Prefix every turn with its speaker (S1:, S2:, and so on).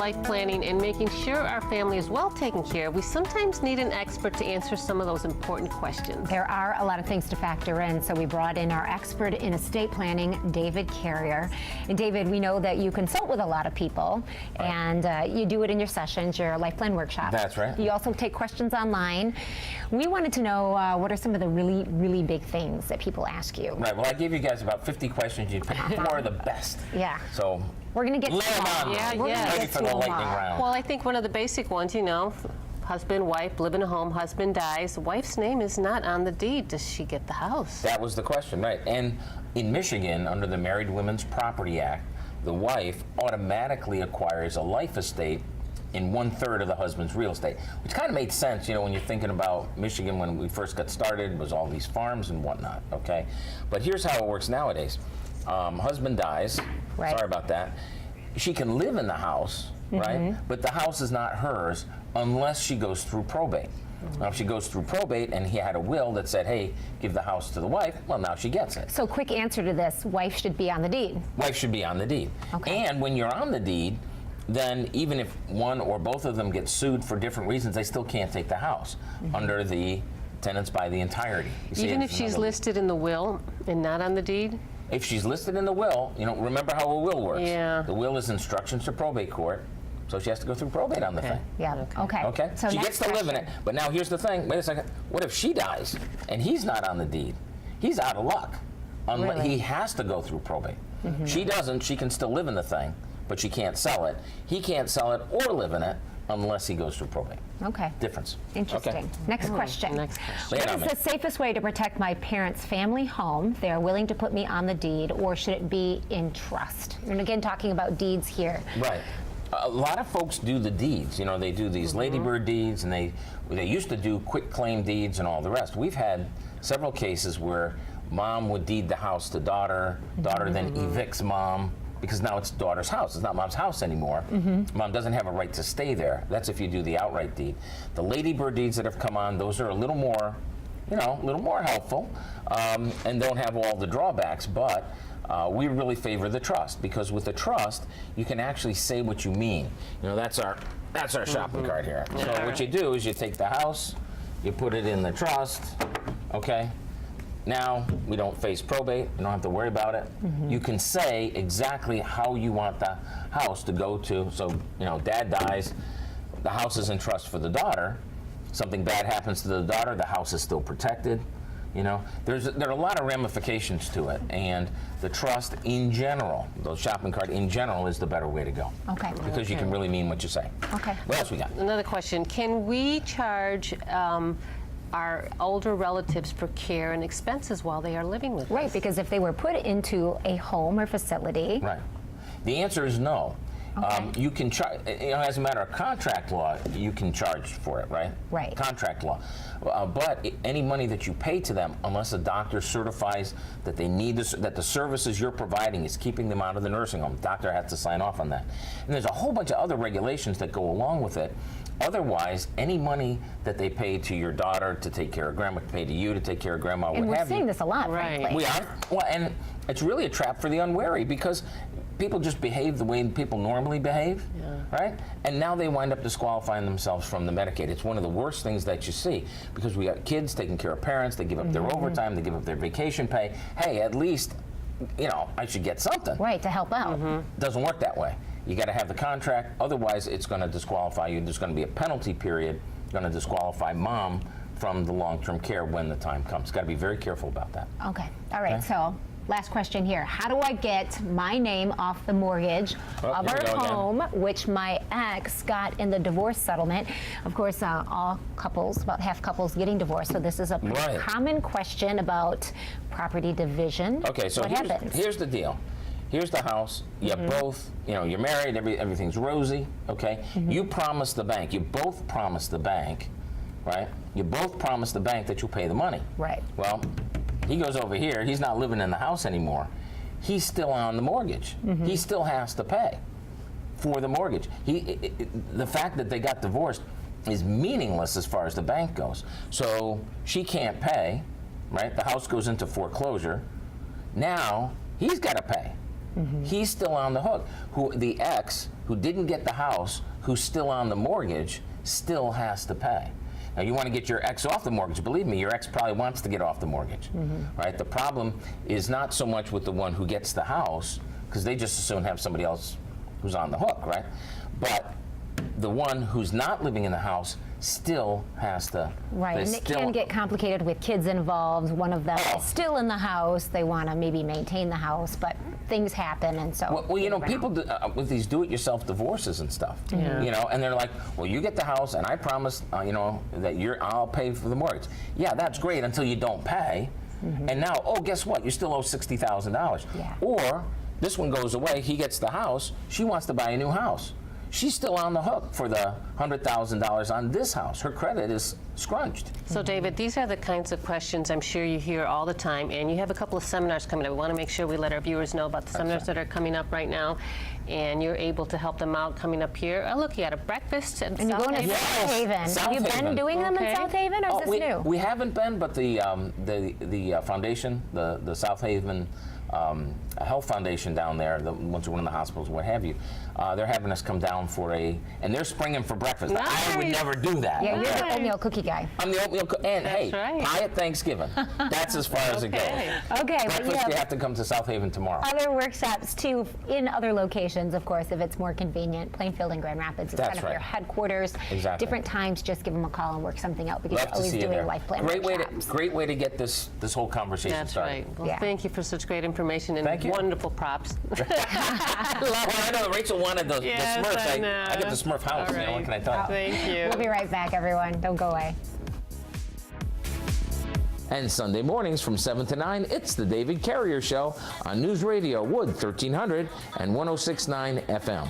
S1: life planning and making sure our family is well taken care of, we sometimes need an expert to answer some of those important questions.
S2: There are a lot of things to factor in, so we brought in our expert in estate planning, David Carrier. And David, we know that you consult with a lot of people, and you do it in your sessions, your life plan workshop.
S3: That's right.
S2: You also take questions online. We wanted to know what are some of the really, really big things that people ask you.
S3: Right. Well, I gave you guys about 50 questions. You pick 4 of the best.
S2: Yeah.
S3: So
S2: we're going to get
S3: lay them on.
S1: Yeah,
S2: We're
S1: yeah.
S2: gonna
S3: Ready
S2: get
S3: for
S2: to
S3: the
S2: them
S3: lightning
S2: all.
S3: round.
S1: Well, I think one of the basic ones, you know, husband, wife, live in a home, husband dies, wife's name is not on the deed. Does she get the house?
S3: That was the question, right? And in Michigan, under the Married Women's Property Act, the wife automatically acquires a life estate in 1/3 of the husband's real estate, which kind of made sense, you know, when you're thinking about Michigan when we first got started, was all these farms and whatnot, okay? But here's how it works nowadays. Husband dies,
S2: Right.
S3: sorry about that. She can live in the house, right? But the house is not hers unless she goes through probate. Now, if she goes through probate and he had a will that said, hey, give the house to the wife, well, now she gets it.
S2: So quick answer to this, wife should be on the deed.
S3: Wife should be on the deed.
S2: Okay.
S3: And when you're on the deed, then even if one or both of them get sued for different reasons, they still can't take the house under the tenants by the entirety. You see,
S1: Even
S3: it's
S1: if she's
S3: another-
S1: listed in the will and not on the deed?
S3: If she's listed in the will, you know, remember how a will works.
S1: Yeah.
S3: The will is instructions to probate court, so she has to go through probate on the thing.
S2: Yeah, okay.
S3: Okay?
S2: So
S3: she
S2: next
S3: gets to live in it.
S2: question.
S3: But now here's the thing. Wait a second. What if she dies and he's not on the deed? He's out of luck.
S2: Really?
S3: He has to go through probate. She doesn't. She can still live in the thing, but she can't sell it. He can't sell it or live in it unless he goes through probate.
S2: Okay.
S3: Difference.
S2: Interesting.
S3: Okay.
S2: Next question.
S1: Next question.
S3: Lay it
S2: What
S3: on
S2: is
S3: me.
S2: the safest way to protect my parents' family home? They are willing to put me on the deed, or should it be in trust? And again, talking about deeds here.
S3: Right. A lot of folks do the deeds. You know, they do these ladybird deeds, and they used to do quick claim deeds and all the rest. We've had several cases where mom would deed the house to daughter, daughter then evicts mom, because now it's daughter's house. It's not mom's house anymore. Mom doesn't have a right to stay there. That's if you do the outright deed. The ladybird deeds that have come on, those are a little more, you know, a little more helpful, and don't have all the drawbacks, but we really favor the trust, because with the trust, you can actually say what you mean. You know, that's our shopping cart here. So what you do is you take the house, you put it in the trust, okay? Now, we don't face probate, you don't have to worry about it. You can say exactly how you want the house to go to. So, you know, dad dies, the house is in trust for the daughter. Something bad happens to the daughter, the house is still protected. You know, there are a lot of ramifications to it, and the trust in general, the shopping cart in general, is the better way to go.
S2: Okay.
S3: Because you can really mean what you say.
S2: Okay.
S3: What else we got?
S1: Another question. Can we charge our older relatives for care and expenses while they are living with
S2: Right,
S1: us?
S2: because if they were put into a home or facility,
S3: Right. The answer is no.
S2: Okay.
S3: You can charge, you know, as a matter of contract law, you can charge for it, right?
S2: Right.
S3: Contract law. But any money that you pay to them, unless a doctor certifies that they need this, that the services you're providing is keeping them out of the nursing home, the doctor has to sign off on that. And there's a whole bunch of other regulations that go along with it. Otherwise, any money that they pay to your daughter to take care of grandma, pay to you to take care of grandma,
S2: and
S3: what
S2: we're
S3: have
S2: seeing
S3: you.
S2: this a lot,
S1: Right.
S2: frankly.
S3: We are. Well, and it's really a trap for the unwary, because people just behave the way people normally behave, right? And now they wind up disqualifying themselves from the Medicaid. It's one of the worst things that you see, because we got kids taking care of parents, they give up their overtime, they give up their vacation pay. Hey, at least, you know, I should get something.
S2: Right, to help out.
S3: Doesn't work that way. You got to have the contract, otherwise it's going to disqualify you. There's going to be a penalty period, going to disqualify mom from the long-term care when the time comes. Got to be very careful about that.
S2: Okay, all right,
S3: Okay.
S2: so last question here. How do I get my name off the mortgage
S3: Oh,
S2: of
S3: here we
S2: our
S3: go again.
S2: home, which my ex got in the divorce settlement? Of course, all couples, about half couples getting divorced, so this is a pretty
S3: Right.
S2: common question about property division.
S3: Okay, so
S2: what happens?
S3: here's the deal. Here's the house. You both, you know, you're married. Everything's rosy. Okay. You promise the bank. You both promise the bank, right? You both promise the bank that you'll pay the money.
S2: Right.
S3: Well, he goes over here. He's not living in the house anymore. He's still on the mortgage. He still has to pay for the mortgage. The fact that they got divorced is meaningless as far as the bank goes. So she can't pay, right? The house goes into foreclosure. Now he's got to pay. he's still on the hook. The ex who didn't get the house, who's still on the mortgage, still has to pay. Now, you want to get your ex off the mortgage. Believe me, your ex probably wants to get off the mortgage, right? The problem is not so much with the one who gets the house, because they just as soon have somebody else who's on the hook, right? But the one who's not living in the house still has to.
S2: Right, and it can get complicated with kids involved. One of them is still in the house. They want to maybe maintain the house, but things happen, and so.
S3: Well, you know, people do, with these do-it-yourself divorces and stuff, you know, and they're like, well, you get the house, and I promise, you know, that I'll pay for the mortgage. Yeah, that's great until you don't pay, and now, oh, guess what? You still owe $60,000.
S2: Yeah.
S3: Or this one goes away. He gets the house. She wants to buy a new house. She's still on the hook for the $100,000 on this house. Her credit is scrunched.
S1: So, David, these are the kinds of questions I'm sure you hear all the time, and you have a couple of seminars coming up. We want to make sure we let our viewers know about the seminars that are coming up right now, and you're able to help them out coming up here. Oh, look, you had a breakfast at
S2: And you're going to South Haven. Have you been doing them in South Haven, or is this new?
S3: We haven't been, but the foundation, the South Haven Health Foundation down there, the ones who run the hospitals, what have you, they're having us come down for and they're springing for breakfast.
S1: Nice.
S3: I would never do that.
S2: Yeah, you're the oatmeal cookie guy.
S3: I'm the oatmeal and
S1: That's
S3: hey,
S1: right.
S3: pie at Thanksgiving. That's as far as it goes.
S2: Okay, but
S3: Breakfast, you have to come to South Haven tomorrow.
S2: other workshops too in other locations, of course, if it's more convenient. Plainfield and Grand Rapids is
S3: That's
S2: kind of
S3: right.
S2: their headquarters.
S3: Exactly.
S2: Different times, just give them a call and work something out because
S3: Love
S2: you're
S3: to
S2: always
S3: see you
S2: doing
S3: there.
S2: life plan
S3: Great
S2: workshops.
S3: great way to get this whole conversation
S1: That's
S3: started.
S1: right. Well,
S2: Yeah.
S1: thank you for such great information and
S3: Thank you.
S1: wonderful props.
S3: Well, I know Rachel wanted the
S1: Yes,
S3: Smurfs.
S1: I know.
S3: I got the Smurf house.
S1: All
S3: You know, what
S1: right.
S3: can I tell you?
S1: Thank you.
S2: We'll be right back, everyone. Don't go away.
S3: And Sunday mornings from 7 to 9, it's the David Carrier Show on News Radio Wood 1300 and 106.9 FM.